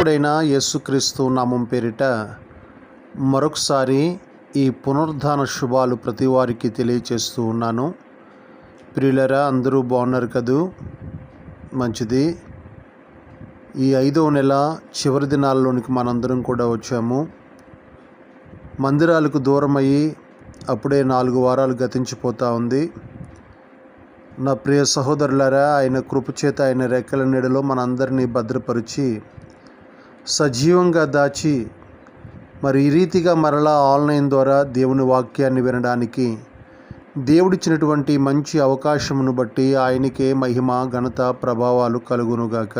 రక్షకుడైన యేసుక్రీస్తు నామం పేరిట మరొకసారి ఈ పునరుద్ధాన శుభాలు ప్రతి వారికి తెలియచేస్తూ ఉన్నాను. ప్రియులరా, అందరూ బాగున్నారు కదూ? మంచిది. ఈ 5వ నెల చివరి దినాల్లోనికి మనందరం కూడా వచ్చాము. మందిరాలకు దూరమయ్యి అప్పుడే 4 వారాలు గతించిపోతూ ఉంది. నా ప్రియ సహోదరులారా, ఆయన కృపచేత ఆయన రెక్కల నీడలో మనందరినీ భద్రపరిచి సజీవంగా దాచి మరి ఈ రీతిగా మరలా ఆన్లైన్ ద్వారా దేవుని వాక్యాన్ని వినడానికి దేవుడిచ్చినటువంటి మంచి అవకాశమును బట్టి ఆయనకే మహిమ, ఘనత, ప్రభావాలు కలుగునుగాక.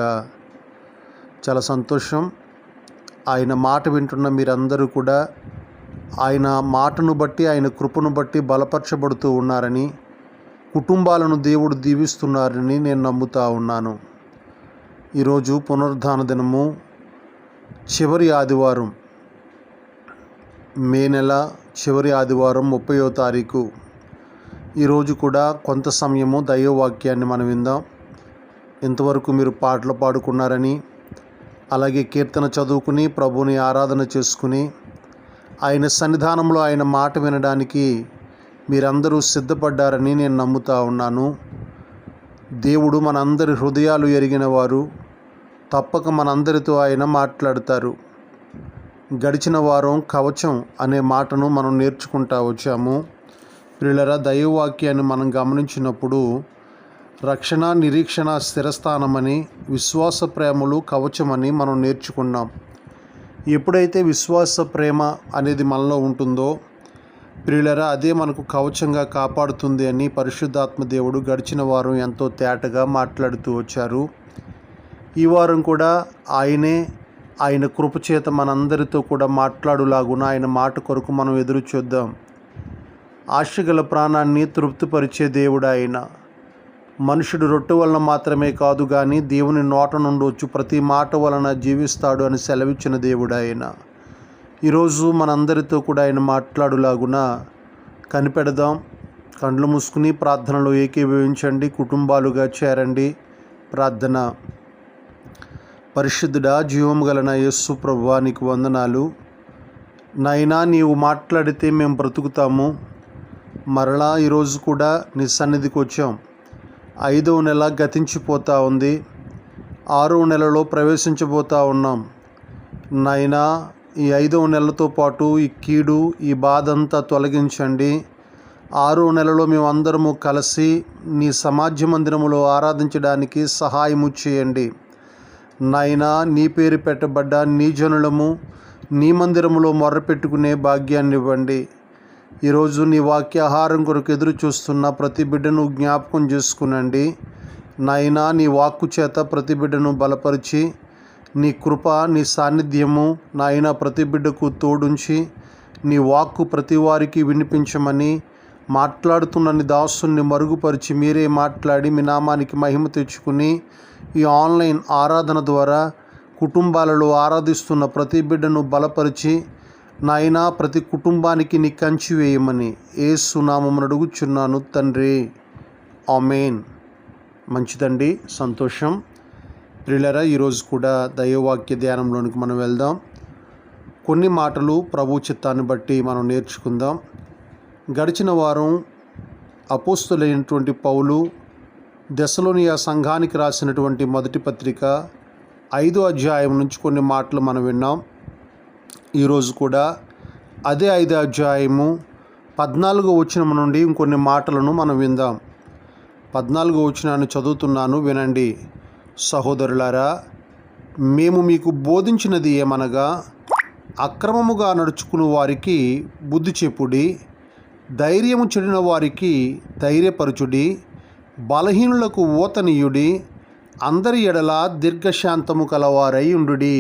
చాలా సంతోషం. ఆయన మాట వింటున్న మీరందరూ కూడా ఆయన మాటను బట్టి, ఆయన కృపను బట్టి బలపరచబడుతూ ఉన్నారని, కుటుంబాలను దేవుడు దీవిస్తున్నారని నేను నమ్ముతా ఉన్నాను. ఈరోజు పునరుద్ధాన దినము, చివరి ఆదివారం, మే నెల చివరి ఆదివారం 30వ తారీఖు. ఈరోజు కూడా కొంత సమయము దైవవాక్యాన్ని మనం విందాం. ఇంతవరకు మీరు పాటలు పాడుకున్నారని, అలాగే కీర్తన చదువుకుని ప్రభువుని ఆరాధన చేసుకుని ఆయన సన్నిధానంలో ఆయన మాట వినడానికి మీరందరూ సిద్ధపడ్డారని నేను నమ్ముతా ఉన్నాను. దేవుడు మనందరి హృదయాలు ఎరిగిన వారు. తప్పక మనందరితో ఆయన మాట్లాడతారు. గడిచిన వారం కవచం అనే మాటను మనం నేర్చుకుంటా వచ్చాము. ప్రియులరా, దైవవాక్యాన్ని మనం గమనించినప్పుడు రక్షణ, నిరీక్షణ, స్థిరస్థానమని, విశ్వాస ప్రేమలు కవచమని మనం నేర్చుకున్నాం. ఎప్పుడైతే విశ్వాస ప్రేమ అనేది మనలో ఉంటుందో ప్రియులరా, అదే మనకు కవచంగా కాపాడుతుంది అని పరిశుద్ధాత్మ దేవుడు గడిచిన వారం ఎంతో తేటగా మాట్లాడుతూ వచ్చారు. ఈ వారం కూడా ఆయన కృపచేత మనందరితో కూడా మాట్లాడులాగున ఆయన మాట కొరకు మనం ఎదురు చూద్దాం. ఆశగల ప్రాణాన్ని తృప్తిపరిచే దేవుడు ఆయన. మనుషుడు రొట్టె వలన మాత్రమే కాదు కానీ దేవుని నోట నుండి వచ్చు ప్రతి మాట వలన జీవిస్తాడు అని సెలవిచ్చిన దేవుడు ఆయన. ఈరోజు మనందరితో కూడా ఆయన మాట్లాడులాగున కనిపెడదాం. కండ్లు మూసుకుని ప్రార్థనలో ఏకీభవించండి. కుటుంబాలుగా చేరండి. ప్రార్థన. పరిశుద్ధుడా, జీవము గల నా యేసు ప్రభువా, నీకు వందనాలు. నాయనా, నీవు మాట్లాడితే మేము బ్రతుకుతాము. మరలా ఈరోజు కూడా నీ సన్నిధికి వచ్చాం. 5వ నెల గతించిపోతూ ఉంది. 6వ నెలలో ప్రవేశించబోతూ ఉన్నాం. నాయనా, ఈ 5వ నెలతో పాటు ఈ కీడు, ఈ బాధ అంతా తొలగించండి. 6వ నెలలో మేమందరము కలిసి నీ సమాజ మందిరములో ఆరాధించడానికి సహాయము చేయండి. నాయనా, నీ పేరు పెట్టబడ్డ నీ జనులము నీ మందిరములో మొర్రపెట్టుకునే భాగ్యాన్ని ఇవ్వండి. ఈరోజు నీ వాక్యాహారం కొరకు ఎదురు చూస్తున్న ప్రతి బిడ్డను జ్ఞాపకం చేసుకునండి. నాయనా, నీ వాక్కు చేత ప్రతి బిడ్డను బలపరిచి, నీ కృప, నీ సాన్నిధ్యము నాయన ప్రతి బిడ్డకు తోడుంచి, నీ వాక్కు ప్రతి వారికి వినిపించమని మాట్లాడుతున్న నీ దాసుని మరుగుపరిచి మీరే మాట్లాడి మీ నామానికి మహిమ తెచ్చుకుని ఈ ఆన్లైన్ ఆరాధన ద్వారా కుటుంబాలలో ఆరాధిస్తున్న ప్రతి బిడ్డను బలపరిచి నాయన ప్రతి కుటుంబానికి నీ కంచి వేయమని యేసు నామమున అడుగుచున్నాను తండ్రి. ఆమేన్. మంచిదండి, సంతోషం. ప్రియులరా, ఈరోజు కూడా దైవవాక్య ధ్యానంలోనికి మనం వెళ్దాం. కొన్ని మాటలు ప్రభు చిత్తాన్ని బట్టి మనం నేర్చుకుందాం. గడిచిన వారం అపోస్తులైనటువంటి పౌలు థెసలోనియ సంఘానికి రాసినటువంటి మొదటి పత్రిక 5వ అధ్యాయం నుంచి కొన్ని మాటలు మనం విన్నాం. ఈరోజు కూడా అదే 5వ అధ్యాయము 14వ వచనం నుండి ఇంకొన్ని మాటలను మనం విందాం. 14వ వచనాన్ని చదువుతున్నాను, వినండి. సహోదరులారా, మేము మీకు బోధించినది ఏమనగా, అక్రమముగా నడుచుకుని వారికి బుద్ధి చెప్పుడి, ధైర్యము చెడిన వారికి ధైర్యపరచుడి, బలహీనులకు ఊతనీయుడి, అందరి ఎడల దీర్ఘశాంతము కలవారై ఉండుడి.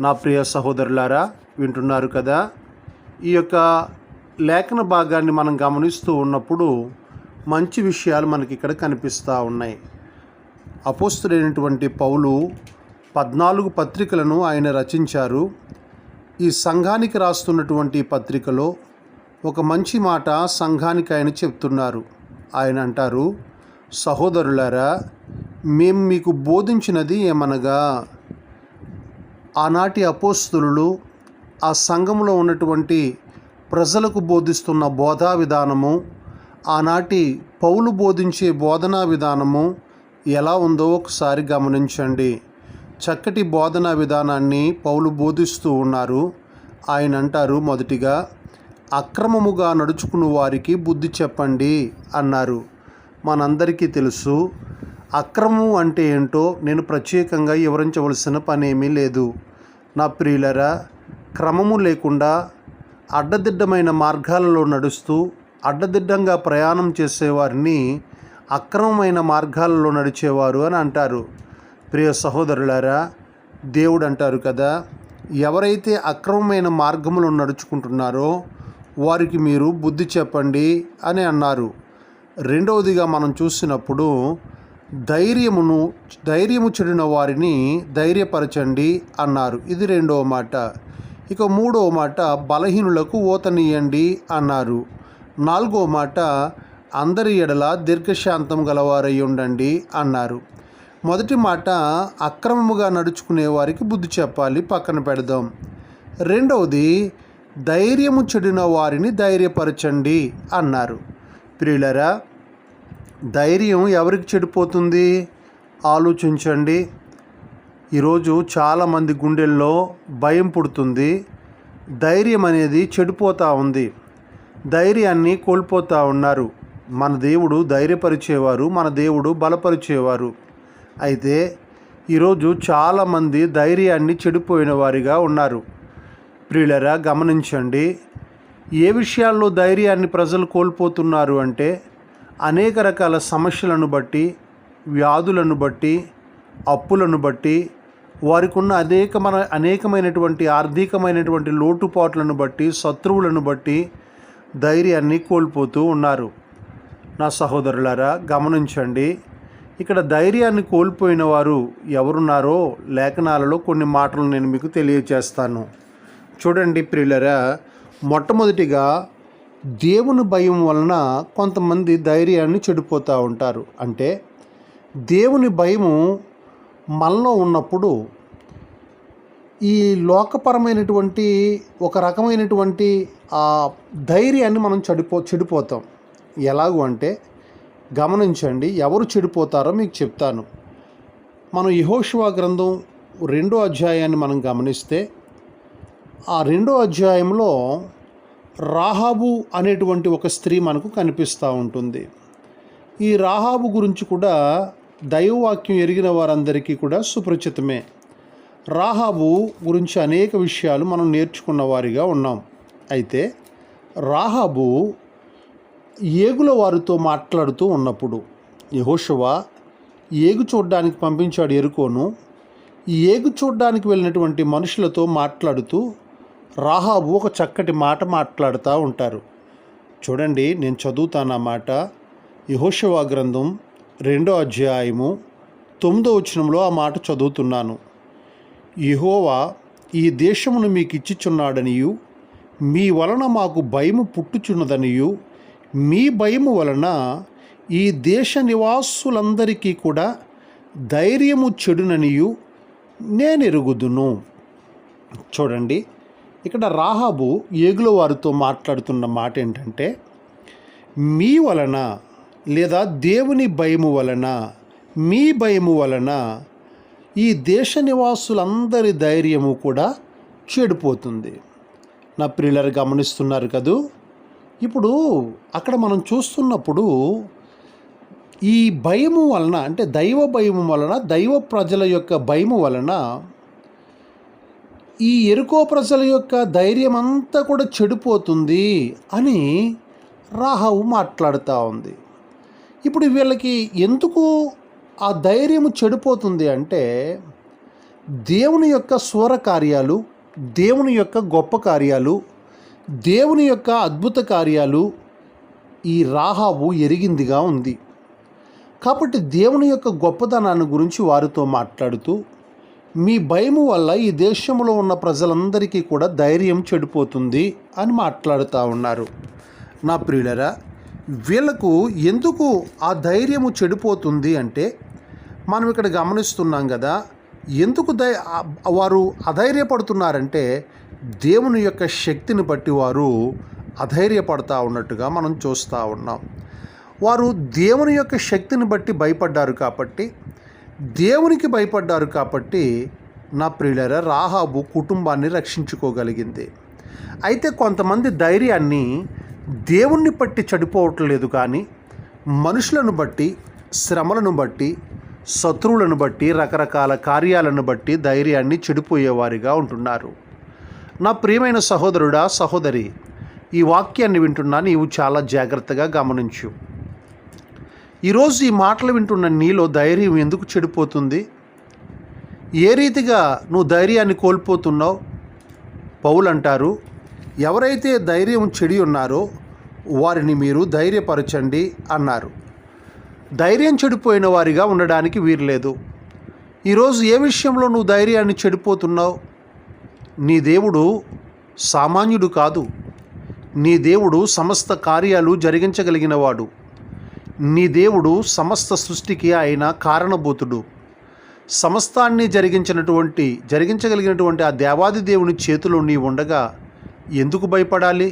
నా ప్రియ సహోదరులారా, వింటున్నారు కదా? ఈ యొక్క లేఖన భాగాన్ని మనం గమనిస్తూ ఉన్నప్పుడు మంచి విషయాలు మనకి ఇక్కడ కనిపిస్తూ ఉన్నాయి. అపోస్తులైనటువంటి పౌలు 14 పత్రికలను ఆయన రచించారు. ఈ సంఘానికి రాస్తున్నటువంటి పత్రికలో ఒక మంచి మాట సంఘానికి ఆయన చెప్తున్నారు. ఆయన అంటారు, సహోదరులారా, మేము మీకు బోధించినది ఏమనగా, ఆనాటి అపోస్తలులు ఆ సంఘంలో ఉన్నటువంటి ప్రజలకు బోధిస్తున్న బోధా విధానము, ఆనాటి పౌలు బోధించే బోధనా విధానము ఎలా ఉందో ఒకసారి గమనించండి. చక్కటి బోధనా విధానాన్ని పౌలు బోధిస్తూ ఉన్నారు. ఆయన అంటారు, మొదటిగా అక్రమముగా నడుచుకుని వారికి బుద్ధి చెప్పండి అన్నారు. మనందరికీ తెలుసు అక్రమం అంటే ఏంటో నేను ప్రత్యేకంగా వివరించవలసిన పనేమీ లేదు. నా ప్రియులరా, క్రమము లేకుండా అడ్డదిడ్డమైన మార్గాలలో నడుస్తూ అడ్డదిడ్డంగా ప్రయాణం చేసేవారిని అక్రమమైన మార్గాలలో నడిచేవారు అని అంటారు. ప్రియ సహోదరులారా, దేవుడు అంటారు కదా, ఎవరైతే అక్రమమైన మార్గములో నడుచుకుంటున్నారో వారికి మీరు బుద్ధి చెప్పండి అని అన్నారు. రెండవదిగా మనం చూసినప్పుడు ధైర్యము చెడిన వారిని ధైర్యపరచండి అన్నారు. ఇది రెండవ మాట. ఇక మూడవ మాట బలహీనులకు ఓతనీయండి అన్నారు. నాలుగవ మాట అందరి ఎడల దీర్ఘశాంతం గలవారై ఉండండి అన్నారు. మొదటి మాట అక్రమముగా నడుచుకునే వారికి బుద్ధి చెప్పాలి, పక్కన పెడదాం. రెండవది ధైర్యము చెడిన వారిని ధైర్యపరచండి అన్నారు. ప్రియులరా, ధైర్యం ఎవరికి చెడిపోతుంది ఆలోచించండి. ఈరోజు చాలామంది గుండెల్లో భయం పుడుతుంది. ధైర్యం అనేది చెడిపోతూ ఉంది. ధైర్యాన్ని కోల్పోతూ ఉన్నారు. మన దేవుడు ధైర్యపరిచేవారు, మన దేవుడు బలపరిచేవారు. అయితే ఈరోజు చాలామంది ధైర్యాన్ని చెడిపోయిన వారిగా ఉన్నారు. ప్రియులరా, గమనించండి. ఏ విషయాల్లో ధైర్యాన్ని ప్రజలు కోల్పోతున్నారు అంటే అనేక రకాల సమస్యలను బట్టి, వ్యాధులను బట్టి, అప్పులను బట్టి, వారికి ఉన్న అనేకమైనటువంటి ఆర్థికమైనటువంటి లోటుపాట్లను బట్టి, శత్రువులను బట్టి ధైర్యాన్ని కోల్పోతూ ఉన్నారు. నా సహోదరులారా, గమనించండి. ఇక్కడ ధైర్యాన్ని కోల్పోయిన వారు ఎవరున్నారో లేఖనాలలో కొన్ని మాటలు నేను మీకు తెలియజేస్తాను. చూడండి ప్రియులరా, మొట్టమొదటిగా దేవుని భయం వలన కొంతమంది ధైర్యాన్ని చెడిపోతూ ఉంటారు. అంటే దేవుని భయము మనలో ఉన్నప్పుడు ఈ లోకపరమైనటువంటి ఒక రకమైనటువంటి ధైర్యాన్ని మనం చెడిపోతాం. ఎలాగూ అంటే గమనించండి, ఎవరు చెడిపోతారో మీకు చెప్తాను. మనం యెహోషువ గ్రంథం 2వ అధ్యాయాన్ని మనం గమనిస్తే ఆ 2వ అధ్యాయంలో రాహాబు అనేటువంటి ఒక స్త్రీ మనకు కనిపిస్తూ ఉంటుంది. ఈ రాహాబు గురించి కూడా దైవవాక్యం ఎరిగిన వారందరికీ కూడా సుపరిచితమే. రాహాబు గురించి అనేక విషయాలు మనం నేర్చుకున్న వారిగా ఉన్నాం. అయితే రాహాబు ఏగుల వారితో మాట్లాడుతూ ఉన్నప్పుడు యెహోషువ ఏగు చూడ్డానికి పంపించాడు యెరికోను. ఏగు చూడ్డానికి వెళ్ళినటువంటి మనుషులతో మాట్లాడుతూ రాహాబు ఒక చక్కటి మాట మాట్లాడుతూ ఉంటారు. చూడండి, నేను చదువుతాను ఆ మాట. యెహోషువ గ్రంథం 2వ అధ్యాయము 9వ వచనంలో ఆ మాట చదువుతున్నాను. యెహోవా ఈ దేశమును మీకు ఇచ్చిచున్నాడనియు, మీ వలన మాకు భయము పుట్టుచున్నదనియు, మీ భయము వలన ఈ దేశ నివాసులందరికీ కూడా ధైర్యము చెడుననియు నేను ఎరుగుదును. చూడండి, ఇక్కడ రాహాబు ఏగుల వారితో మాట్లాడుతున్న మాట ఏంటంటే, మీ వలన లేదా దేవుని భయము వలన, మీ భయము వలన ఈ దేశ నివాసులందరి ధైర్యము కూడా చెడిపోతుంది. నా ప్రియులారు గమనిస్తున్నారు కదూ. ఇప్పుడు అక్కడ మనం చూస్తున్నప్పుడు ఈ భయము వలన, అంటే దైవ భయము వలన, దైవ ప్రజల యొక్క భయము వలన ఈ యెరికో ప్రజల యొక్క ధైర్యం అంతా కూడా చెడిపోతుంది అని రాహాబు మాట్లాడుతూ ఉంది. ఇప్పుడు వీళ్ళకి ఎందుకు ఆ ధైర్యము చెడిపోతుంది అంటే దేవుని యొక్క శూర కార్యాలు, దేవుని యొక్క గొప్ప కార్యాలు, దేవుని యొక్క అద్భుత కార్యాలు ఈ రాహాబు ఎరిగిందిగా ఉంది. కాబట్టి దేవుని యొక్క గొప్పతనాన్ని గురించి వారితో మాట్లాడుతూ, మీ భయము వల్ల ఈ దేశంలో ఉన్న ప్రజలందరికీ కూడా ధైర్యం చెడిపోతుంది అని మాట్లాడుతూ ఉన్నారు. నా ప్రియులరా, వీళ్ళకు ఎందుకు ఆ ధైర్యము చెడిపోతుంది అంటే మనం ఇక్కడ గమనిస్తున్నాం కదా, ఎందుకు వారు అధైర్యపడుతున్నారంటే దేవుని యొక్క శక్తిని బట్టి వారు అధైర్యపడతా ఉన్నట్టుగా మనం చూస్తూ ఉన్నాం. వారు దేవుని యొక్క శక్తిని బట్టి భయపడ్డారు కాబట్టి, దేవునికి భయపడ్డారు కాబట్టి నా ప్రియులారా రాహాబు కుటుంబాన్ని రక్షించుకోగలిగింది. అయితే కొంతమంది ధైర్యాన్ని దేవుణ్ణి బట్టి చెడిపోవట్లేదు, కానీ మనుషులను బట్టి, శ్రమలను బట్టి, శత్రువులను బట్టి, రకరకాల కార్యాలను బట్టి ధైర్యాన్ని చెడిపోయేవారిగా ఉంటున్నారు. నా ప్రియమైన సహోదరుడా, సహోదరి, ఈ వాక్యాన్ని వింటున్నా నీవు చాలా జాగ్రత్తగా గమనించు. ఈరోజు ఈ మాటలు వింటున్న నీలో ధైర్యం ఎందుకు చెడిపోతుంది? ఏ రీతిగా నువ్వు ధైర్యాన్ని కోల్పోతున్నావు? పౌలు అంటారు, ఎవరైతే ధైర్యం చెడి ఉన్నారో వారిని మీరు ధైర్యపరచండి అన్నారు. ధైర్యం చెడిపోయిన వారిగా ఉండడానికి వీర్లేదు. ఈరోజు ఏ విషయంలో నువ్వు ధైర్యాన్ని చెడిపోతున్నావు? నీ దేవుడు సామాన్యుడు కాదు. నీ దేవుడు సమస్త కార్యాలు జరిగించగలిగినవాడు. నీ దేవుడు సమస్త సృష్టికి ఆయన కారణభూతుడు. సమస్తాన్ని జరిగించగలిగినటువంటి ఆ దేవాది దేవుని చేతిలో నీ ఉండగా ఎందుకు భయపడాలి?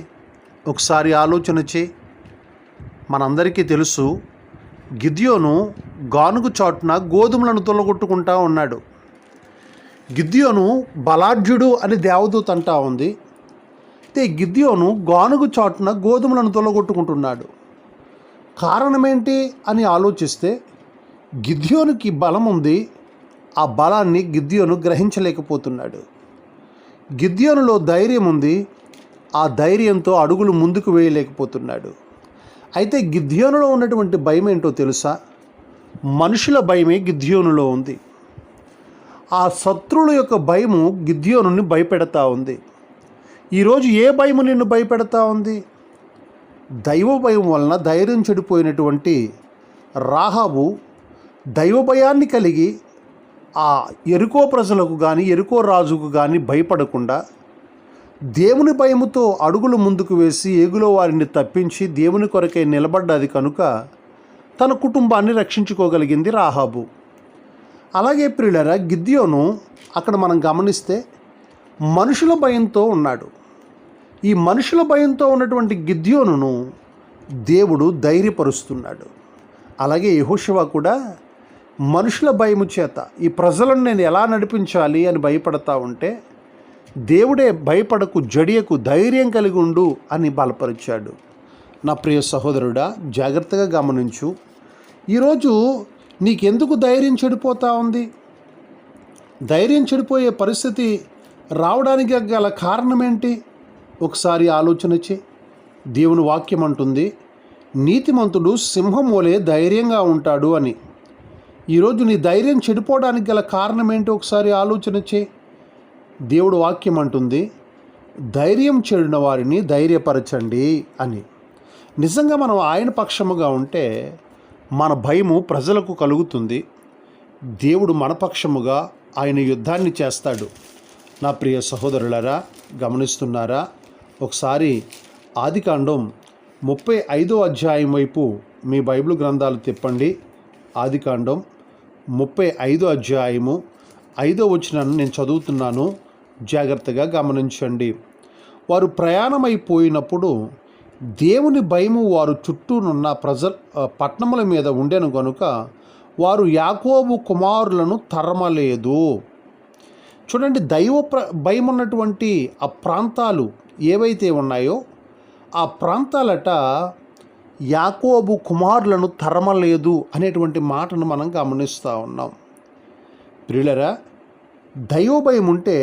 ఒకసారి ఆలోచన చేయి. మనందరికీ తెలుసు, గిద్యోను గానుగు చాటున గోధుమలను తొలగొట్టుకుంటా ఉన్నాడు. గిద్యోను బలాఢ్యుడు అని దేవదూత అంటా ఉంది. అయితే గిద్యోను గానుగు చాటున గోధుమలను తొలగొట్టుకుంటున్నాడు. కారణమేంటి అని ఆలోచిస్తే గిద్యోనుకి బలం ఉంది. ఆ బలాన్ని గిద్యోను గ్రహించలేకపోతున్నాడు. గిద్యోనులో ధైర్యం ఉంది. ఆ ధైర్యంతో అడుగులు ముందుకు వేయలేకపోతున్నాడు. అయితే గిద్యోనులో ఉన్నటువంటి భయం ఏంటో తెలుసా? మనుషుల భయమే గిద్యోనులో ఉంది. ఆ శత్రువుల యొక్క భయము గిద్యోనుని భయపెడతా ఉంది. ఈరోజు ఏ భయము నిన్ను భయపెడతా ఉంది? దైవ భయం వలన ధైర్యం చెడిపోయినటువంటి రాహాబు దైవ భయాన్ని కలిగి ఆ యెరికో ప్రజలకు కానీ యెరికో రాజుకు కానీ భయపడకుండా దేవుని భయముతో అడుగులు ముందుకు వేసి ఏగులో వారిని తప్పించి దేవుని కొరకై నిలబడ్డది కనుక తన కుటుంబాన్ని రక్షించుకోగలిగింది రాహాబు. అలాగే ప్రియులారా, గిద్యోను అక్కడ మనం గమనిస్తే మనుషుల భయంతో ఉన్నాడు. ఈ మనుషుల భయంతో ఉన్నటువంటి గిద్యోనును దేవుడు ధైర్యపరుస్తున్నాడు. అలాగే యెహోషువ కూడా మనుషుల భయము చేత ఈ ప్రజలను నేను ఎలా నడిపించాలి అని భయపడతా ఉంటే దేవుడే భయపడకు, జడియకు, ధైర్యం కలిగి ఉండు అని బలపరిచాడు. నా ప్రియ సహోదరుడా, జాగ్రత్తగా గమనించు. ఈరోజు నీకెందుకు ధైర్యం చెడిపోతూ ఉంది? ధైర్యం చెడిపోయే పరిస్థితి రావడానికి గల కారణం ఏంటి? ఒకసారి ఆలోచన చేయి. దేవుని వాక్యం అంటుంది, నీతిమంతుడు సింహం వలె ధైర్యంగా ఉంటాడు అని. ఈరోజు నీ ధైర్యం చెడిపోవడానికి గల కారణం ఏంటి? ఒకసారి ఆలోచన చేయి. దేవుడు వాక్యం అంటుంది, ధైర్యం చెడిన వారిని ధైర్యపరచండి అని. నిజంగా మనం ఆయన పక్షముగా ఉంటే మన భయము ప్రజలకు కలుగుతుంది. దేవుడు మన పక్షముగా ఆయన యుద్ధాన్ని చేస్తాడు. నా ప్రియ సహోదరులారా, గమనిస్తున్నారా? ఒకసారి ఆదికాండం 35వ అధ్యాయం వైపు మీ బైబిల్ గ్రంథాలు తిప్పండి. ఆదికాండం 35వ అధ్యాయము 5వ వచనాన్ని నేను చదువుతున్నాను, జాగ్రత్తగా గమనించండి. వారు ప్రయాణమైపోయినప్పుడు దేవుని భయము వారు చుట్టూనున్న పట్టణముల మీద ఉండెను గనుక వారు యాకోబు కుమారులను తరమలేదు. చూడండి, భయం ఉన్నటువంటి ఆ ప్రాంతాలు ఏవైతే ఉన్నాయో ఆ ప్రాంతాలట యాకోబు కుమారులను తరమలేదు అనేటువంటి మాటను మనం గమనిస్తూ ఉన్నాం. ప్రియులరా, దైవభయం ఉంటే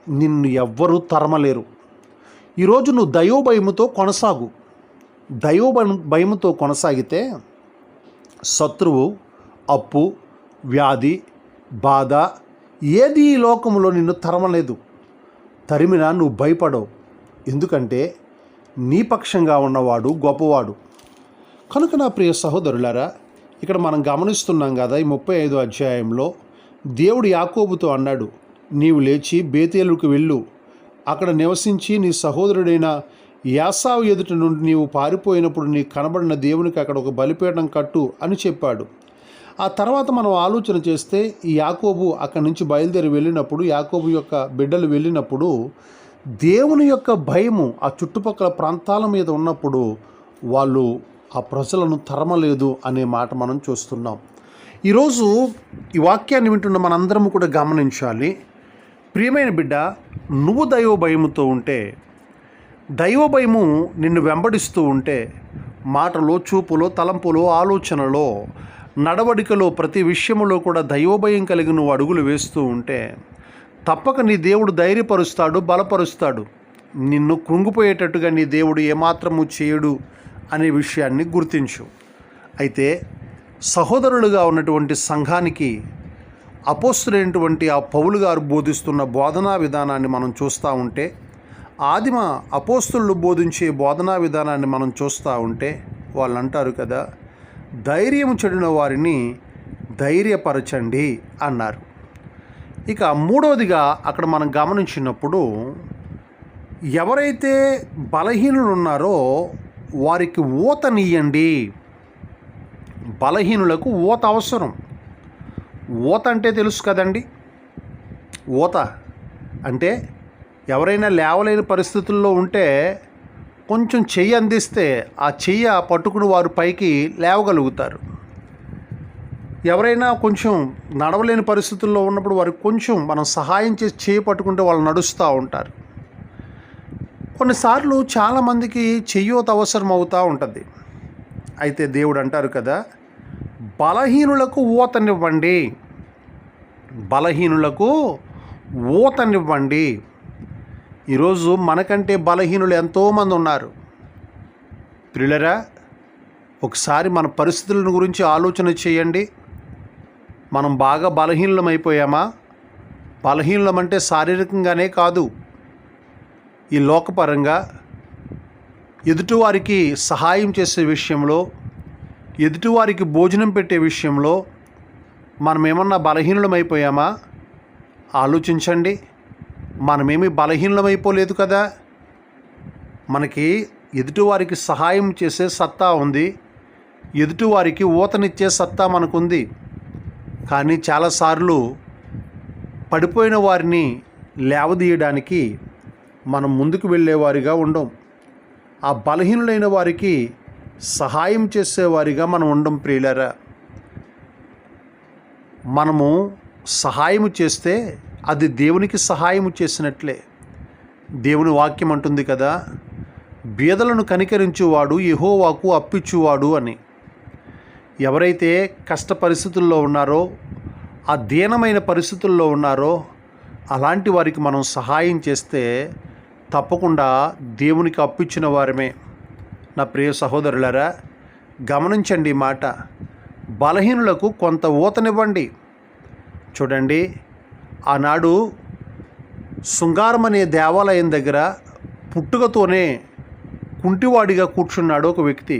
నిన్ను ఎవ్వరూ తరమలేరు. ఈరోజు నువ్వు దైవభయముతో కొనసాగు. భయముతో కొనసాగితే శత్రువు, అప్పు, వ్యాధి, బాధ ఏది ఈ లోకంలో నిన్ను తరమలేదు. తరిమినా నువ్వు భయపడవు. ఎందుకంటే నీ పక్షంగా ఉన్నవాడు గొప్పవాడు. కనుక నా ప్రియ సహోదరులారా, ఇక్కడ మనం గమనిస్తున్నాం కదా, ఈ 35వ అధ్యాయంలో దేవుడు యాకోబుతో అన్నాడు, నీవు లేచి బేతేలుకు వెళ్ళు, అక్కడ నివసించి నీ సహోదరుడైన యాసావు ఎదుట నుండి నీవు పారిపోయినప్పుడు నీకు కనబడిన దేవునికి అక్కడ ఒక బలిపీఠం కట్టు అని చెప్పాడు. ఆ తర్వాత మనం ఆలోచన చేస్తే ఈ యాకోబు అక్కడి నుంచి బయలుదేరి వెళ్ళినప్పుడు, యాకోబు యొక్క బిడ్డలు వెళ్ళినప్పుడు దేవుని యొక్క భయము ఆ చుట్టుపక్కల ప్రాంతాల మీద ఉన్నప్పుడు వాళ్ళు ఆ ప్రజలను తరమలేదు అనే మాట మనం చూస్తున్నాం. ఈరోజు ఈ వాక్యాన్ని వింటున్న మనందరము కూడా గమనించాలి. ప్రియమైన బిడ్డ, నువ్వు దైవ భయముతో ఉంటే, దైవ భయము నిన్ను వెంబడిస్తూ ఉంటే, మాటలో, చూపులో, తలంపులో, ఆలోచనలో, నడవడికలో, ప్రతి విషయంలో కూడా దైవభయం కలిగి నువ్వు అడుగులు వేస్తూ ఉంటే తప్పక నీ దేవుడు ధైర్యపరుస్తాడు, బలపరుస్తాడు. నిన్ను కృంగిపోయేటట్టుగా నీ దేవుడు ఏమాత్రము చేయడు అనే విషయాన్ని గుర్తించు. అయితే సహోదరులుగా ఉన్నటువంటి సంఘానికి అపోస్తులైనటువంటి ఆ పౌలు గారు బోధిస్తున్న బోధనా విధానాన్ని మనం చూస్తూ ఉంటే, ఆదిమ అపోస్తులు బోధించే బోధనా విధానాన్ని మనం చూస్తూ ఉంటే వాళ్ళు అంటారు కదా, ధైర్యం చెడిన వారిని ధైర్యపరచండి అన్నారు. ఇక మూడవదిగా అక్కడ మనం గమనించినప్పుడు, ఎవరైతే బలహీనులు ఉన్నారో వారికి ఊతనియ్యండి. బలహీనులకు ఊత అవసరం. ఊత అంటే తెలుసు కదండి. ఊత అంటే ఎవరైనా లేవలేని పరిస్థితుల్లో ఉంటే కొంచెం చెయ్యి అందిస్తే ఆ చెయ్యి పట్టుకుని వారు పైకి లేవగలుగుతారు. ఎవరైనా కొంచెం నడవలేని పరిస్థితుల్లో ఉన్నప్పుడు వారికి కొంచెం మనం సహాయం చేసి చేయి పట్టుకుంటే వాళ్ళు నడుస్తూ ఉంటారు. కొన్నిసార్లు చాలామందికి చెయ్యోత అవసరం అవుతూ ఉంటుంది. అయితే దేవుడు అంటారు కదా, బలహీనులకు ఊతనివ్వండి, బలహీనులకు ఊతనివ్వండి. ఈరోజు మనకంటే బలహీనులు ఎంతోమంది ఉన్నారు. ప్రియులరా, ఒకసారి మన పరిస్థితుల గురించి ఆలోచన చేయండి. మనం బాగా బలహీనమైపోయామా? బలహీనమంటే శారీరకంగానే కాదు, ఈ లోకపరంగా ఎదుటివారికి సహాయం చేసే విషయంలో, ఎదుటివారికి భోజనం పెట్టే విషయంలో మనం ఏమన్నా బలహీనమైపోయామా? ఆలోచించండి. మనమేమీ బలహీనమైపోలేదు కదా. మనకి ఎదుటివారికి సహాయం చేసే సత్తా ఉంది, ఎదుటివారికి ఊతనిచ్చే సత్తా మనకుంది. కానీ చాలాసార్లు పడిపోయిన వారిని లేవదీయడానికి మనం ముందుకు వెళ్ళేవారిగా ఉండం. ఆ బలహీనులైన వారికి సహాయం చేసేవారిగా మనం ఉండం. ప్రియులారా, మనము సహాయం చేస్తే అది దేవునికి సహాయం చేసినట్లే. దేవుని వాక్యం అంటుంది కదా, బీదలను కనికరించువాడు యెహోవాకు అప్పిచ్చువాడు అని. ఎవరైతే కష్ట పరిస్థితుల్లో ఉన్నారో, ఆ దీనమైన పరిస్థితుల్లో ఉన్నారో అలాంటి వారికి మనం సహాయం చేస్తే తప్పకుండా దేవునికి అప్పిచ్చిన వారమే. నా ప్రియ సహోదరులారా, గమనించండి ఈ మాట. బలహీనులకు కొంత ఊతనివ్వండి. చూడండి, ఆనాడు శృంగారం అనే దేవాలయం దగ్గర పుట్టుకతోనే కుంటివాడిగా కూర్చున్నాడు ఒక వ్యక్తి.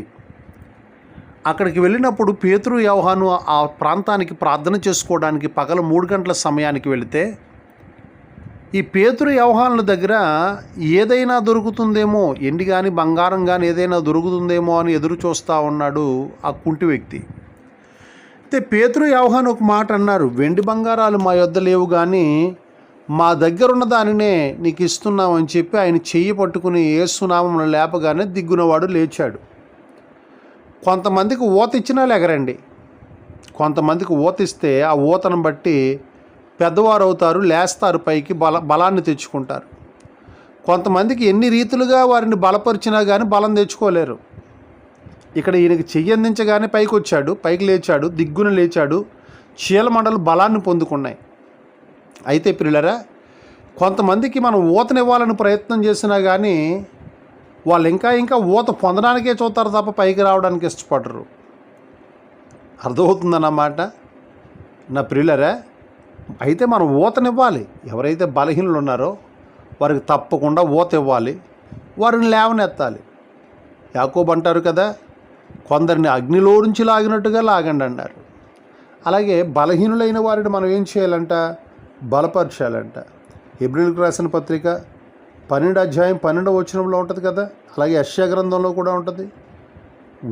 అక్కడికి వెళ్ళినప్పుడు పేతురు, యోహాను ఆ ప్రాంతానికి ప్రార్థన చేసుకోవడానికి పగల 3 గంటల సమయానికి వెళితే, ఈ పేతురు, యోహానుల దగ్గర ఏదైనా దొరుకుతుందేమో, ఎండి కానీ బంగారం కానీ ఏదైనా దొరుకుతుందేమో అని ఎదురు చూస్తూ ఉన్నాడు ఆ కుంటి వ్యక్తి. అయితే పేతురు, యోహాను ఒక మాట అన్నారు, వెండి బంగారాలు మా యొద్ద లేవు కానీ మా దగ్గర ఉన్న దానినే నీకు ఇస్తున్నామని చెప్పి ఆయన చెయ్యి పట్టుకుని యేసు నామమున లేపగానే దిగ్గునవాడు లేచాడు. కొంతమందికి ఊత ఇచ్చినా లేగరండి. కొంతమందికి ఊత ఇస్తే ఆ ఊతను బట్టి పెద్దవారు అవుతారు, లేస్తారు, పైకి బలాన్ని తెచ్చుకుంటారు. కొంతమందికి ఎన్ని రీతులుగా వారిని బలపరిచినా కానీ బలం తెచ్చుకోలేరు. ఇక్కడ ఈయనకి చెయ్యి అందించగానే పైకి వచ్చాడు, పైకి లేచాడు, దిగ్గున లేచాడు, చీలమండలు బలాన్ని పొందుకున్నాయి. అయితే ప్రియులరా, కొంతమందికి మనం ఊతనివ్వాలని ప్రయత్నం చేసినా కానీ వాళ్ళు ఇంకా ఊత పొందడానికే చూస్తారు తప్ప పైకి రావడానికి ఇష్టపడరు. అర్థమవుతుందన్నమాట నా ప్రియులరా. అయితే మనం ఊతనివ్వాలి. ఎవరైతే బలహీనులు ఉన్నారో వారికి తప్పకుండా ఊత ఇవ్వాలి, వారిని లేవనెత్తాలి. యాకోబు అంటారు కదా, కొందరిని అగ్నిలో నుంచి లాగినట్టుగా లాగండి అన్నారు. అలాగే బలహీనులైన వారిని మనం ఏం చేయాలంట? బలపరచాలంట. హెబ్రీయులకు రాసిన పత్రిక 12వ అధ్యాయం 12వ వచనంలో ఉంటుంది కదా. అలాగే యెషయా గ్రంథంలో కూడా ఉంటుంది.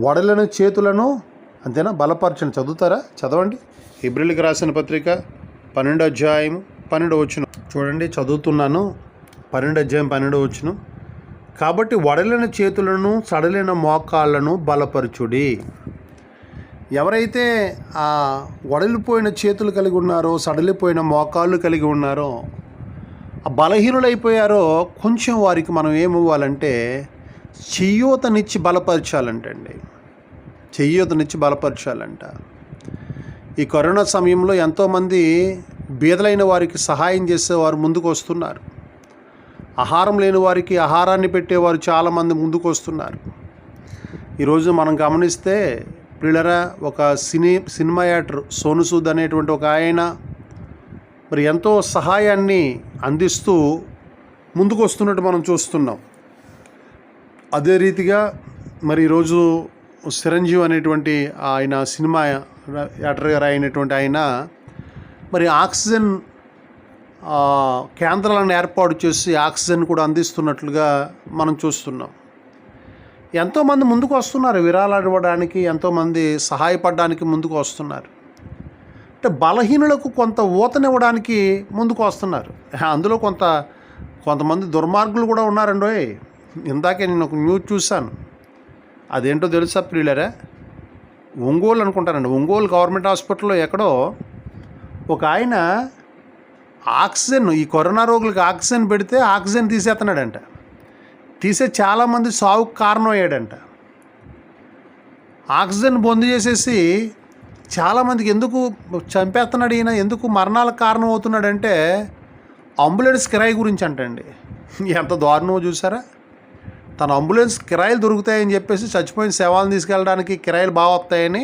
వడలను చేతులను అంతేనా? బలపరచండి. చదువుతారా? చదవండి. హెబ్రీయులకు రాసిన పత్రిక 12వ అధ్యాయం 12వ వచనం చూడండి. చదువుతున్నాను. 12వ అధ్యాయం 12వ వచనం. కాబట్టి వడలిన చేతులను సడలిన మోకాళ్ళను బలపరచుడి. ఎవరైతే ఆ వడలిపోయిన చేతులు కలిగి ఉన్నారో, సడలిపోయిన మోకాళ్ళు కలిగి ఉన్నారో, ఆ బలహీనులైపోయారో, కొంచెం వారికి మనం ఏమివ్వాలంటే చెయ్యూతనిచ్చి బలపరచాలంటండి. చెయ్యూతనిచ్చి బలపరచాలంట. ఈ కరోనా సమయంలో ఎంతోమంది బీదలైన వారికి సహాయం చేసేవారు ముందుకు వస్తున్నారు. ఆహారం లేని వారికి ఆహారాన్ని పెట్టేవారు చాలామంది ముందుకు వస్తున్నారు. ఈరోజు మనం గమనిస్తే ప్రియులరా, ఒక సినిమా యాక్టర్ సోను సూద్ అనేటువంటి ఒక ఆయన మరి ఎంతో సహాయాన్ని అందిస్తూ ముందుకు వస్తున్నట్టు మనం చూస్తున్నాం. అదే రీతిగా మరి ఈరోజు చిరంజీవి అనేటువంటి ఆయన సినిమా యాక్టర్ గారు అయినటువంటి ఆయన మరి ఆక్సిజన్ కేంద్రాలను ఏర్పాటు చేసి ఆక్సిజన్ కూడా అందిస్తున్నట్లుగా మనం చూస్తున్నాం. ఎంతోమంది ముందుకు వస్తున్నారు విరాళాలు ఇవ్వడానికి, ఎంతోమంది సహాయపడడానికి ముందుకు వస్తున్నారు. అంటే బలహీనులకు కొంత ఊతనివ్వడానికి ముందుకు వస్తున్నారు. అందులో కొంతమంది దుర్మార్గులు కూడా ఉన్నారండి. ఇందాకే నేను ఒక న్యూస్ చూశాను. అదేంటో తెలుసా ప్రియులరా? ఒంగోలు అనుకుంటానండి. ఒంగోలు గవర్నమెంట్ హాస్పిటల్లో ఎక్కడో ఒక ఆయన ఆక్సిజన్, ఈ కరోనా రోగులకు ఆక్సిజన్ పెడితే ఆక్సిజన్ తీసేస్తున్నాడంట. తీసే చాలామంది సావుకు కారణం అయ్యాడంట. ఆక్సిజన్ బొందు చేసేసి చాలామందికి ఎందుకు చంపేస్తున్నాడు ఈయన, ఎందుకు మరణాలకు కారణం అవుతున్నాడంటే అంబులెన్స్ కిరాయి గురించి అంటండి. ఎంత దారుణమో చూసారా? తన అంబులెన్స్ కిరాయిలు దొరుకుతాయని చెప్పేసి చచ్చిపోయిన శవాలను తీసుకెళ్ళడానికి కిరాయిలు బాగా వస్తాయని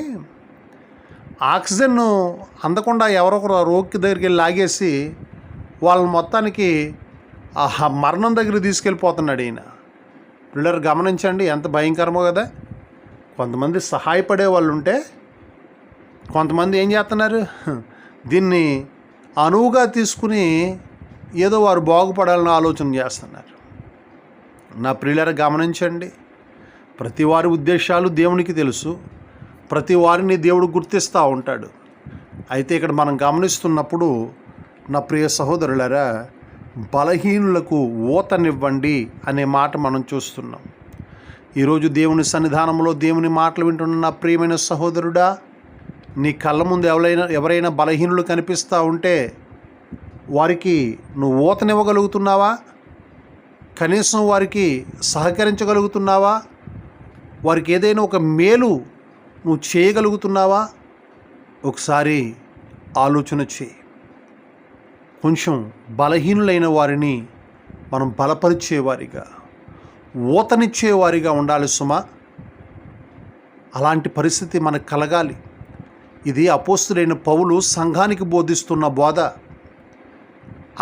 ఆక్సిజన్ అందకుండా ఎవరొకరు రోగి దగ్గరికి వెళ్ళి లాగేసి వాళ్ళని మొత్తానికి ఆ మరణం దగ్గరికి తీసుకెళ్ళిపోతున్నాడు ఈయన. పిల్లలు గమనించండి, ఎంత భయంకరమో కదా. కొంతమంది సహాయపడే వాళ్ళు ఉంటే కొంతమంది ఏం చేస్తున్నారు, దీన్ని అనువుగా తీసుకుని ఏదో వారు బాగుపడాలని ఆలోచన చేస్తున్నారు. నా ప్రియులారా గమనించండి, ప్రతి వారి ఉద్దేశాలు దేవునికి తెలుసు. ప్రతి వారిని దేవుడు గుర్తిస్తూ ఉంటాడు. అయితే ఇక్కడ మనం గమనిస్తున్నప్పుడు నా ప్రియ సహోదరులారా, బలహీనులకు ఊతనివ్వండి అనే మాట మనం చూస్తున్నాం. ఈరోజు దేవుని సన్నిధానంలో దేవుని మాటలు వింటున్న నా ప్రియమైన సహోదరుడా, నీ కళ్ళ ముందు ఎవరైనా బలహీనులు కనిపిస్తూ ఉంటే వారికి నువ్వు ఊతనివ్వగలుగుతున్నావా? కనీసం వారికి సహకరించగలుగుతున్నావా? వారికి ఏదైనా ఒక మేలు నువ్వు చేయగలుగుతున్నావా? ఒకసారి ఆలోచన చేయి. కొంచెం బలహీనులైన వారిని మనం బలపరిచేవారిగా, ఊతనిచ్చేవారిగా ఉండాలి సుమా. అలాంటి పరిస్థితి మనకు కలగాలి. ఇది అపోస్తులైన పౌలు సంఘానికి బోధిస్తున్న బోధ.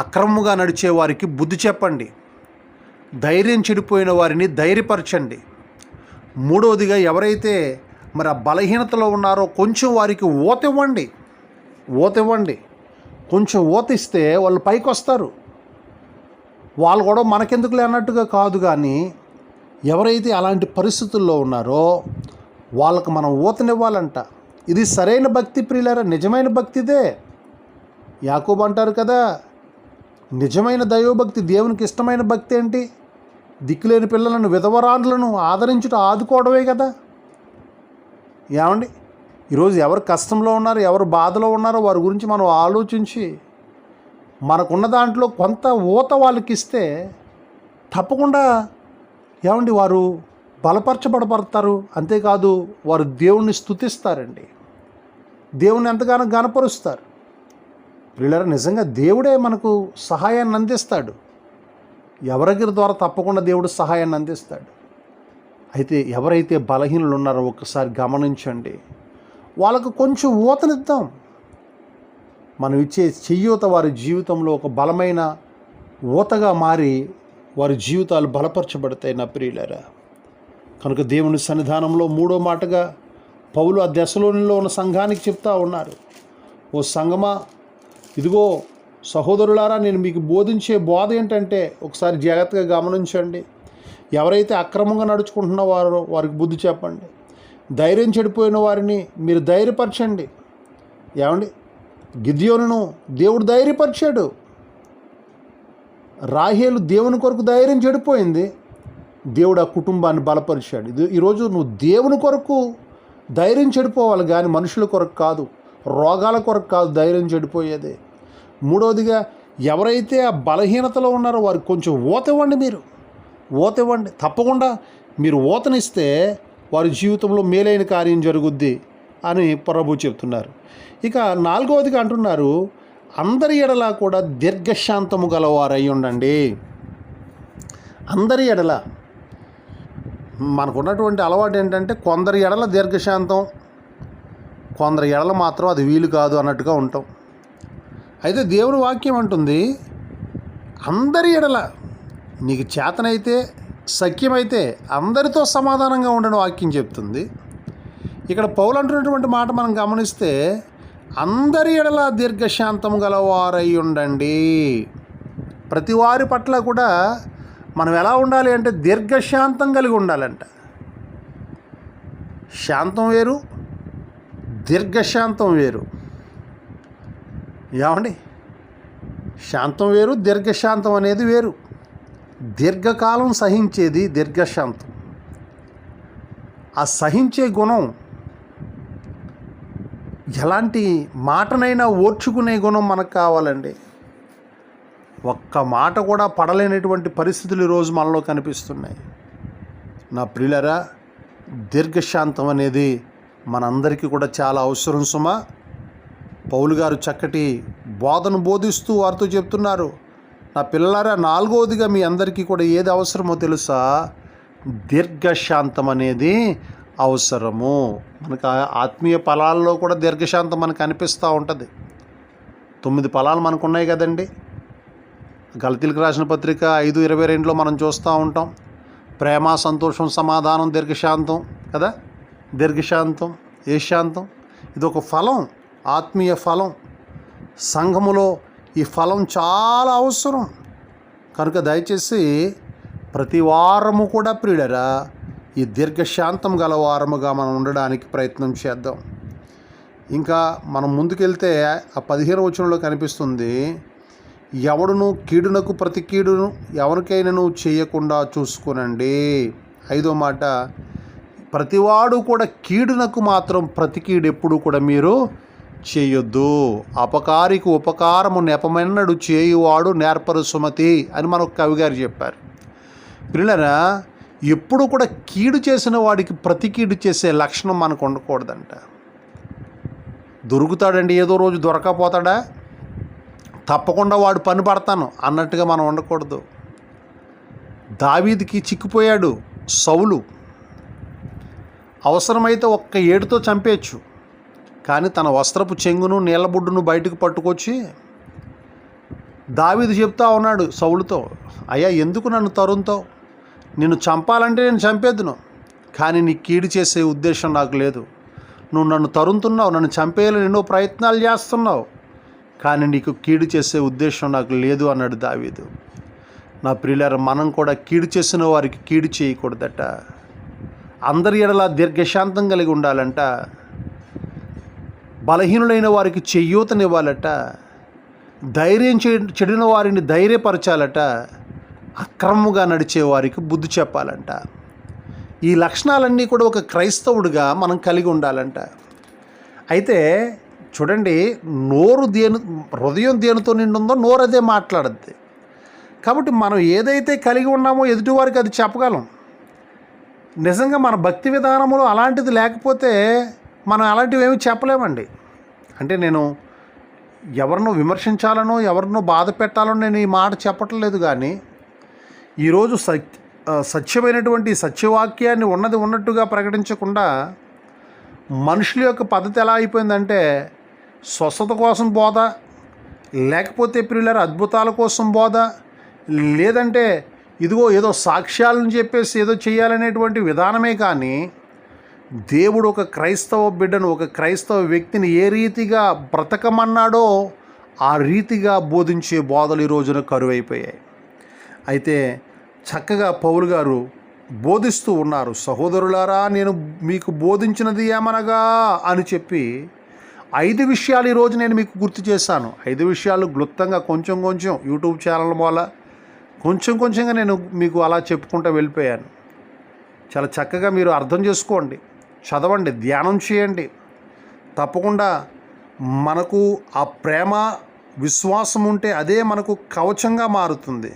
అక్రమముగా నడిచే వారికి బుద్ధి చెప్పండి, ధైర్యం చెడిపోయిన వారిని ధైర్యపరచండి. మూడవదిగా ఎవరైతే మరి ఆ బలహీనతలో ఉన్నారో కొంచెం వారికి ఊతివ్వండి. కొంచెం ఊతిస్తే వాళ్ళు పైకి వస్తారు. వాళ్ళు కూడా మనకెందుకులే అన్నట్టుగా కాదు, కానీ ఎవరైతే అలాంటి పరిస్థితుల్లో ఉన్నారో వాళ్ళకు మనం ఊతనివ్వాలంట. ఇది సరైన భక్తి ప్రియులారా, నిజమైన భక్తిదే. యాకోబు అంటారు కదా, నిజమైన దైవభక్తి, దేవునికి ఇష్టమైన భక్తి ఏంటి? దిక్కులేని పిల్లలను, విధవరాండ్లను ఆదుకోవడమే కదా. ఏమండి, ఈరోజు ఎవరు కష్టంలో ఉన్నారు, ఎవరు బాధలో ఉన్నారో వారి గురించి మనం ఆలోచించి మనకున్న దాంట్లో కొంత ఊత వాళ్ళకి ఇస్తే తప్పకుండా ఏమండి వారు బలపరచబడతారు. అంతేకాదు వారు దేవుణ్ణి స్తుతిస్తారండి, దేవుణ్ణి ఎంతగానో గణపరుస్తారు. ప్రియులారా, నిజంగా దేవుడే మనకు సహాయాన్ని అందిస్తాడు. ఎవరి ద్వారా తప్పకుండా దేవుడు సహాయాన్ని అందిస్తాడు. అయితే ఎవరైతే బలహీనులు ఉన్నారో ఒక్కసారి గమనించండి, వాళ్ళకు కొంచెం ఊతనిద్దాం. మనం ఇచ్చే చెయ్యూత వారి జీవితంలో ఒక బలమైన ఊతగా మారి వారి జీవితాలు బలపరచబడతాయి నా ప్రియులారా. కనుక దేవుని సన్నిధానంలో మూడో మాటగా పౌలు ఆ దెసలోనిలో ఉన్న సంఘానికి చెప్తా ఉన్నారు, ఓ సంగమా, ఇదిగో సహోదరులారా, నేను మీకు బోధించే బోధ ఏంటంటే ఒకసారి జాగ్రత్తగా గమనించండి. ఎవరైతే అక్రమంగా నడుచుకుంటున్నారో వారికి బుద్ధి చెప్పండి. ధైర్యం చెడిపోయిన వారిని మీరు ధైర్యపరచండి. ఏమండి, గిద్యోనును దేవుడు ధైర్యపరిచాడు. రాహేలు దేవుని కొరకు ధైర్యం చెడిపోయింది, దేవుడు ఆ కుటుంబాన్ని బలపరిచాడు. ఈరోజు నువ్వు దేవుని కొరకు ధైర్యం చెడిపోవాలి కానీ మనుషుల కొరకు కాదు, రోగాల కొరకు కాదు ధైర్యం చెడిపోయేది. మూడవదిగా, ఎవరైతే ఆ బలహీనతలో ఉన్నారో వారికి కొంచెం ఊత ఇవ్వండి. మీరు ఊత ఇవ్వండి. తప్పకుండా మీరు ఊతనిస్తే వారి జీవితంలో మేలైన కార్యం జరుగుద్ది అని ప్రభు చెప్తున్నారు. ఇక నాలుగవదిగా అంటున్నారు, అందరి ఎడల కూడా దీర్ఘశాంతము గలవారై ఉండండి. అందరి ఎడల మనకున్నటువంటి అలవాటు ఏంటంటే కొందరి ఎడల దీర్ఘశాంతం, కొందరి ఎడల మాత్రం అది వీలు కాదు అన్నట్టుగా ఉంటాం. అయితే దేవుని వాక్యం అంటుంది, అందరి ఎడల నీకు చేతనైతే సఖ్యమైతే అందరితో సమాధానంగా ఉండని వాక్యం చెప్తుంది. ఇక్కడ పౌలు అంటున్నటువంటి మాట మనం గమనిస్తే, అందరి ఎడల దీర్ఘశాంతం గలవారై ఉండండి. ప్రతి వారి పట్ల కూడా మనం ఎలా ఉండాలి అంటే దీర్ఘశాంతం కలిగి ఉండాలంట. శాంతం వేరు, దీర్ఘశాంతం వేరు. ఏమండి, శాంతం వేరు, దీర్ఘశాంతం అనేది వేరు. దీర్ఘకాలం సహించేది దీర్ఘశాంతం. ఆ సహించే గుణం, ఎలాంటి మాటనైనా ఓర్చుకునే గుణం మనకు కావాలండి. ఒక్క మాట కూడా పడలేనటువంటి పరిస్థితులు ఈరోజు మనలో కనిపిస్తున్నాయి. నా ప్రియులరా, దీర్ఘశాంతం అనేది మనందరికీ కూడా చాలా అవసరం సుమా. పౌలు గారు చక్కటి బోధను బోధిస్తూ వారితో చెప్తున్నారు, నా పిల్లలారా, నాలుగవదిగా మీ అందరికీ కూడా ఏది అవసరమో తెలుసా? దీర్ఘశాంతం అనేది అవసరము. మనకు ఆత్మీయ ఫలాల్లో కూడా దీర్ఘశాంతం మనకు అనిపిస్తూ ఉంటుంది. 9 ఫలాలు మనకు ఉన్నాయి కదండి. గలతీలకు రాసిన పత్రిక 5:22 మనం చూస్తూ ఉంటాం. ప్రేమ, సంతోషం, సమాధానం, దీర్ఘశాంతం కదా. దీర్ఘశాంతం, ఏశాంతం, ఇది ఒక ఫలం, ఆత్మీయ ఫలం. సంఘములో ఈ ఫలం చాలా అవసరం. కనుక దయచేసి ప్రతి వారము కూడా ప్రియులరా, ఈ దీర్ఘశాంతం గల వారముగా మనం ఉండడానికి ప్రయత్నం చేద్దాం. ఇంకా మనం ముందుకెళ్తే ఆ 15వ వచనంలో కనిపిస్తుంది, ఎవడును కీడునకు ప్రతి కీడును ఎవరికైనాను చేయకుండా చూసుకునండి. 5వ మాట, ప్రతివాడు కూడా కీడునకు మాత్రం ప్రతి కీడు ఎప్పుడు కూడా మీరు చేయొద్దు. అపకారికి ఉపకారము నెపమెన్నడు చేయువాడు నేర్పరు సుమతి అని మనకు కవిగారు చెప్పారు. పిల్లరా, ఎప్పుడు కూడా కీడు చేసిన వాడికి ప్రతి కీడు చేసే లక్షణం మనకు ఉండకూడదంట. దొరుకుతాడండి, ఏదో రోజు దొరకపోతాడా, తప్పకుండా వాడు పని పడతాను అన్నట్టుగా మనం ఉండకూడదు. దావీదుకి చిక్కిపోయాడు సౌలు. అవసరమైతే ఒక్క ఏడుతో చంపేయచ్చు, కానీ తన వస్త్రపు చెంగును నీళ్ళబుడ్డును బయటకు పట్టుకొచ్చి దావీదు చెప్తా ఉన్నాడు సౌలుతో, అయ్యా ఎందుకు నన్ను తరుముతావు? నిన్ను చంపాలంటే నేను చంపేద్దును, కానీ నీ కీడు చేసే ఉద్దేశం నాకు లేదు. నువ్వు నన్ను తరుముతున్నావు, నన్ను చంపేయాలని ఎన్నో ప్రయత్నాలు చేస్తున్నావు, కానీ నీకు కీడు చేసే ఉద్దేశం నాకు లేదు అన్నాడు దావీదు. నా ప్రియులారా, మనం కూడా కీడు చేసిన వారికి కీడు చేయకూడదట. అందరి ఎడల దీర్ఘశాంతం కలిగి ఉండాలంట. బలహీనులైన వారికి చెయ్యూతనివ్వాలట. ధైర్యం చెడిన వారిని ధైర్యపరచాలట. అక్రమంగా నడిచే వారికి బుద్ధి చెప్పాలంట. ఈ లక్షణాలన్నీ కూడా ఒక క్రైస్తవుడిగా మనం కలిగి ఉండాలంట. అయితే చూడండి, హృదయం దేనితో నిండుందో నోరు అదే మాట్లాడద్ది. కాబట్టి మనం ఏదైతే కలిగి ఉన్నామో ఎదుటివారికి అది చెప్పగలం. నిజంగా మన భక్తి విధానంలో అలాంటిది లేకపోతే మనం అలాంటివి ఏమి చెప్పలేమండి. అంటే నేను ఎవరినో విమర్శించాలనో ఎవరినో బాధ పెట్టాలనో నేను ఈ మాట చెప్పట్లేదు, కానీ ఈరోజు సత్యమైనటువంటి సత్యవాక్యాన్ని ఉన్నది ఉన్నట్టుగా ప్రకటించకుండా మనుషుల యొక్క పద్ధతి ఎలా అయిపోయిందంటే, స్వస్థత కోసం బోధ, లేకపోతే ప్రియులారా అద్భుతాల కోసం బోధ, లేదంటే ఇదిగో ఏదో సాక్ష్యాలను చెప్పేసి ఏదో చేయాలనేటువంటి విధానమే. కానీ దేవుడు ఒక క్రైస్తవ బిడ్డను, ఒక క్రైస్తవ వ్యక్తిని ఏ రీతిగా బ్రతకమన్నాడో ఆ రీతిగా బోధించే బోధలు ఈ రోజున కరువైపోయాయి. అయితే చక్కగా పౌలు గారు బోధిస్తూ ఉన్నారు. సహోదరులారా, నేను మీకు బోధించినది ఏమనగా అని చెప్పి 5 విషయాలు ఈరోజు నేను మీకు గుర్తు చేశాను. 5 విషయాలు క్లుప్తంగా కొంచెం కొంచెం యూట్యూబ్ ఛానల్ వల్ల కొంచెంగా నేను మీకు అలా చెప్పుకుంటూ వెళ్ళిపోయాను. చాలా చక్కగా మీరు అర్థం చేసుకోండి, చదవండి, ధ్యానం చేయండి. తప్పకుండా మనకు ఆ ప్రేమ విశ్వాసం ఉంటే అదే మనకు కవచంగా మారుతుంది.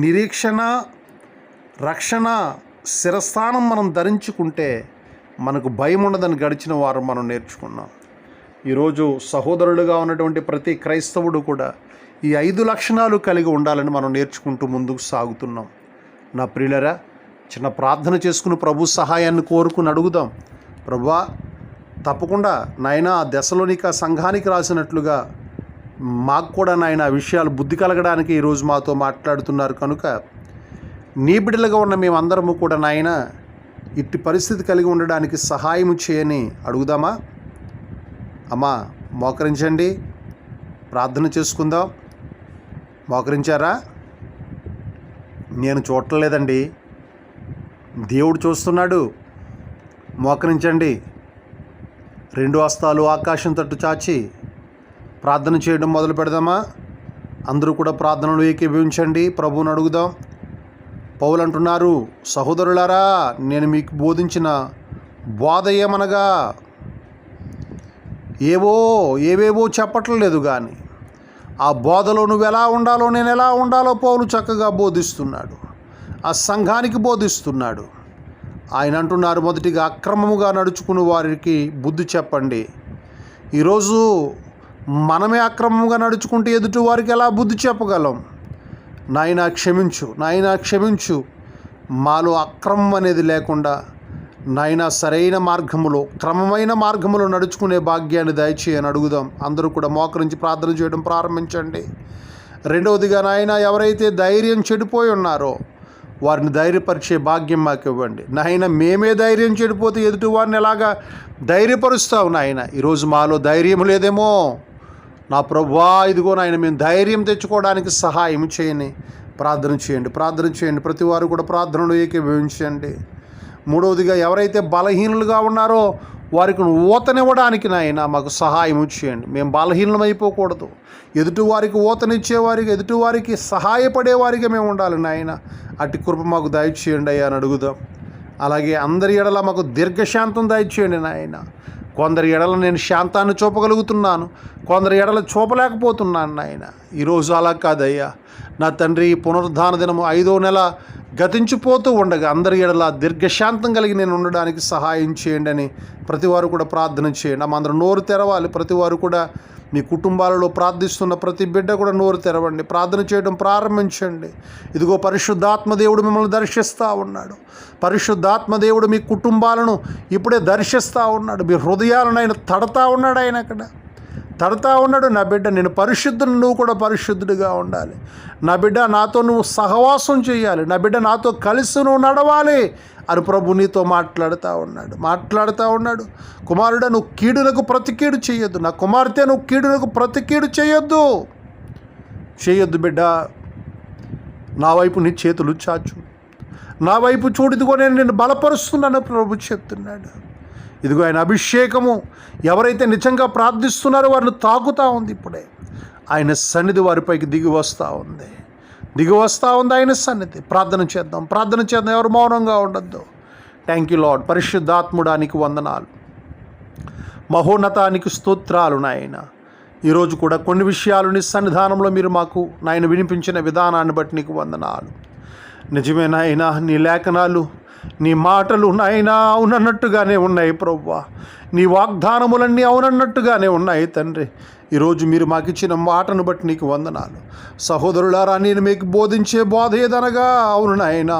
నిరీక్షణ, రక్షణ శిరస్థానం మనం ధరించుకుంటే మనకు భయం ఉండదని గడిచిన వారు మనం నేర్చుకున్నాం. ఈరోజు సహోదరులుగా ఉన్నటువంటి ప్రతి క్రైస్తవుడు కూడా ఈ 5 లక్షణాలు కలిగి ఉండాలని మనం నేర్చుకుంటూ ముందుకు సాగుతున్నాం. నా ప్రియులరా, చిన్న ప్రార్థన చేసుకుని ప్రభు సహాయాన్ని కోరుకుని అడుగుదాం. ప్రభువా, తప్పకుండా నాయన దశలోనిక సంఘానికి రాసినట్లుగా మాకు కూడా నాయన విషయాలు బుద్ధి కలగడానికి ఈరోజు మాతో మాట్లాడుతున్నారు కనుక నీ బిడ్డలుగా ఉన్న మేమందరము కూడా నాయన ఇట్టి పరిస్థితి కలిగి ఉండడానికి సహాయం చేయని అడుగుదామా? అమ్మా, మోకరించండి, ప్రార్థన చేసుకుందాం. మోకరించారా? నేను చూడలేదండి, దేవుడు చూస్తున్నాడు. మోకరించండి. 2 హస్తాలు ఆకాశం తట్టు చాచి ప్రార్థన చేయడం మొదలు పెడదామా? అందరూ కూడా ప్రార్థనలు ఏకీభవించండి, ప్రభువుని అడుగుదాం. పౌలు అంటున్నారు, సహోదరులారా, నేను మీకు బోధించిన బోధ ఏమనగా, ఏవేవో చెప్పట్లేదు కానీ ఆ బోధలో నువ్వు ఎలా ఉండాలో, నేను ఎలా ఉండాలో పౌలు చక్కగా బోధిస్తున్నాడు, ఆ సంఘానికి బోధిస్తున్నాడు. ఆయన అంటున్నారు, మొదటిగా అక్రమముగా నడుచుకుని వారికి బుద్ధి చెప్పండి. ఈరోజు మనమే అక్రమంగా నడుచుకుంటే ఎదుటి వారికి ఎలా బుద్ధి చెప్పగలం? నాయనా క్షమించు, మాలో అక్రమం అనేది లేకుండా నాయనా సరైన మార్గములో, క్రమమైన మార్గములో నడుచుకునే భాగ్యాన్ని దయచేయని అడుగుదాం. అందరూ కూడా మోకరించి ప్రార్థన చేయడం ప్రారంభించండి. రెండవదిగా నాయనా, ఎవరైతే ధైర్యం చెడిపోయి ఉన్నారో వారిని ధైర్యపరిచే భాగ్యం మాకు ఇవ్వండి. నాయన, మేమే ధైర్యం చెడిపోతే ఎదుటి వారిని ఎలాగా ధైర్యపరుస్తావు నాయన? ఈరోజు మాలో ధైర్యం లేదేమో నా ప్రభువా, ఇదిగో నాయన, మేము ధైర్యం తెచ్చుకోవడానికి సహాయం చేయని ప్రార్థన చేయండి. ప్రతి వారు కూడా ప్రార్థనలు ఏకీభవించండి. మూడవదిగా, ఎవరైతే బలహీనులుగా ఉన్నారో వారికి ఊతనివ్వడానికి నాయన మాకు సహాయం చేయండి. మేము బలహీనమైపోకూడదు. ఎదుటివారికి ఊతనిచ్చేవారికి, ఎదుటివారికి సహాయపడేవారికి మేము ఉండాలి నాయన. అట్టి కృప మాకు దయచేయండి అయ్యా అని అడుగుదాం. అలాగే అందరి ఎడల మాకు దీర్ఘశాంతం దయచేయండి నాయన. కొందరి ఎడల నేను శాంతాన్ని చూపగలుగుతున్నాను, కొందరి ఎడల చూపలేకపోతున్నాను నాయన. ఈరోజు అలా కాదయ్యా నా తండ్రి. పునరుద్ధాన దినము 5వ నెల గతించిపోతూ ఉండగా అందరి ఎడల దీర్ఘశాంతం కలిగి నేను ఉండడానికి సహాయం చేయండి అని ప్రతి వారు కూడా ప్రార్థన చేయండి. అందరూ నోరు తెరవాలి. ప్రతి వారు కూడా మీ కుటుంబాలలో ప్రార్థిస్తున్న ప్రతి బిడ్డ కూడా నోరు తెరవండి, ప్రార్థన చేయడం ప్రారంభించండి. ఇదిగో పరిశుద్ధాత్మ దేవుడు మిమ్మల్ని దర్శిస్తూ ఉన్నాడు. పరిశుద్ధాత్మ దేవుడు మీ కుటుంబాలను ఇప్పుడే దర్శిస్తూ ఉన్నాడు. మీ హృదయాలను ఆయన తడతా ఉన్నాడు. ఆయన అక్కడ తడతా ఉన్నాడు. నా బిడ్డ, నేను పరిశుద్ధుని, నువ్వు కూడా పరిశుద్ధుడిగా ఉండాలి. నా బిడ్డ, నాతో నువ్వు సహవాసం చేయాలి. నా బిడ్డ, నాతో కలిసి నువ్వు నడవాలి అని ప్రభు నీతో మాట్లాడుతూ ఉన్నాడు. కుమారుడా, నువ్వు కీడునకు ప్రతి కీడు చేయొద్దు. నా కుమార్తె, నువ్వు కీడునకు ప్రతి కీడు చేయొద్దు బిడ్డ. నా వైపు నీ చేతులు చాచు, నా వైపు చూడు, ఇదిగో నేను నిన్ను బలపరుస్తున్నాను ప్రభు చెప్తున్నాడు. ఇదిగో ఆయన అభిషేకము ఎవరైతే నిజంగా ప్రార్థిస్తున్నారో వారిని తాకుతూ ఉంది. ఇప్పుడే ఆయన సన్నిధి వారిపైకి దిగి వస్తూ ఉంది ఆయన సన్నిధి. ప్రార్థన చేద్దాం. ఎవరు మౌనంగా ఉండొద్దు. Thank you lord. పరిశుద్ధాత్ముడానికి వందనాలు, మహోన్నతానికి స్తోత్రాలు నాయన. ఈరోజు కూడా కొన్ని విషయాలు నీ సన్నిధానంలో మీరు మాకు నాయన వినిపించిన విధానాన్ని బట్టి నీకు వందనాలు. నిజమే నాయన, నీ లేఖనాలు, నీ మాటలు నాయనా అవునన్నట్టుగానే ఉన్నాయి ప్రభువా. నీ వాగ్దానములన్నీ అవునన్నట్టుగానే ఉన్నాయి తండ్రి. ఈరోజు మీరు మాకు ఇచ్చిన మాటను బట్టి నీకు వందనాలు. సహోదరులారా, నేను మీకు బోధించే బోధ ఏదనగా, అవును నాయనా,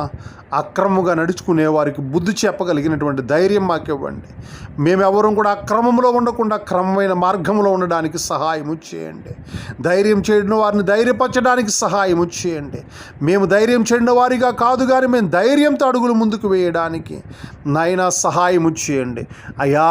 అక్రమంగా నడుచుకునే వారికి బుద్ధి చెప్పగలిగినటువంటి ధైర్యం మాకు ఇవ్వండి. మేమెవరం కూడా అక్రమంలో ఉండకుండా క్రమమైన మార్గంలో ఉండడానికి సహాయము చేయండి. ధైర్యం చేయడం వారిని ధైర్యపరచడానికి సహాయము చేయండి. మేము ధైర్యం చేయడం వారిగా కాదు కానీ మేము ధైర్యంతో అడుగులు ముందుకు వేయడానికి నాయనా సహాయము చేయండి. అయ్యా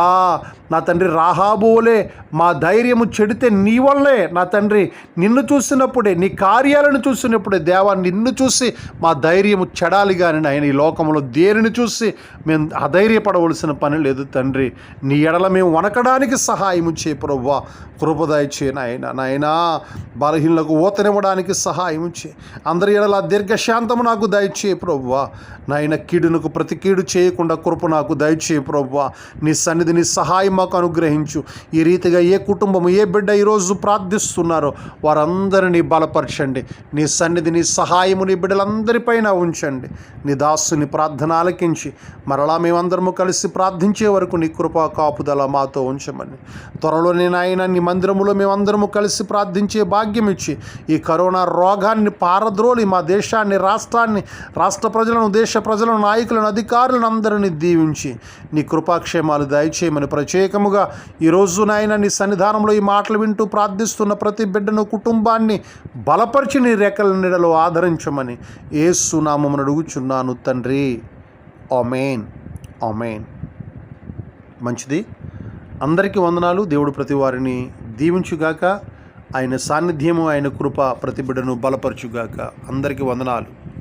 నా తండ్రి, రాహాబోలే మా ధైర్యము చెడితే నీ వల్లే నా తండ్రి. నిన్ను చూసినప్పుడే, నీ కార్యాలను చూసినప్పుడే దేవా, నిన్ను చూసి మా ధైర్యము చెడాలి కానీ నాయన ఈ లోకంలో దేనిని చూసి మేము అధైర్యపడవలసిన పని లేదు తండ్రి. నీ ఎడల మేము వనకడానికి సహాయము చేయ ప్రభువా. కృప దయచే నాయనా బలహీనలకు ఊతనివ్వడానికి సహాయము చే. అందరి ఎడల దీర్ఘశాంతము నాకు దయచేయ ప్రభువా. నాయన కీడునకు ప్రతి కీడు చేయకుండా కృప నాకు దయచేయ ప్రభువా. నీ సన్నిధి నీ సహాయం మాకు అనుగ్రహించు. ఈ రీతిగా ఏ కుటుంబము ఏ బిడ్డ ఈరోజు ప్రార్థిస్తున్నారో వారందరినీ బలపరచండి. నీ సన్నిధి నీ సహాయము నీ బిడ్డలందరిపైన ఉంచండి. నీ దాసుని ప్రార్థన ఆలకించి మరలా మేమందరము కలిసి ప్రార్థించే వరకు నీ కృపా కాపుదల మాతో ఉంచమని త్వరలోనే నాయన నీ మందిరములో మేమందరము కలిసి ప్రార్థించే భాగ్యం ఇచ్చి ఈ కరోనా రోగాన్ని పారద్రోలి మా దేశాన్ని రాష్ట్ర ప్రజలను దేశ ప్రజలను నాయకులను అధికారులను అందరినీ దీవించి నీ కృపాక్షేమాలు దయచేయమని ప్రత్యేకముగా ఈరోజు నాయన నీ సన్నిధానంలో ఈ మాటలు వింటూ ప్రార్థిస్తున్న ప్రతి బిడ్డను కుటుంబాన్ని బలపరిచి నీ రెక్కల నీడలో ఆదరించమని యేసు నామమున అడుగుచున్నాను తండ్రి. ఆమేన్ ఆమేన్. మంచిది. అందరికీ వందనాలు. దేవుడు ప్రతి వారిని దీవించుగాక. ఆయన సాన్నిధ్యము ఆయన కృప ప్రతి బిడ్డను బలపరచుగాక. అందరికీ వందనాలు.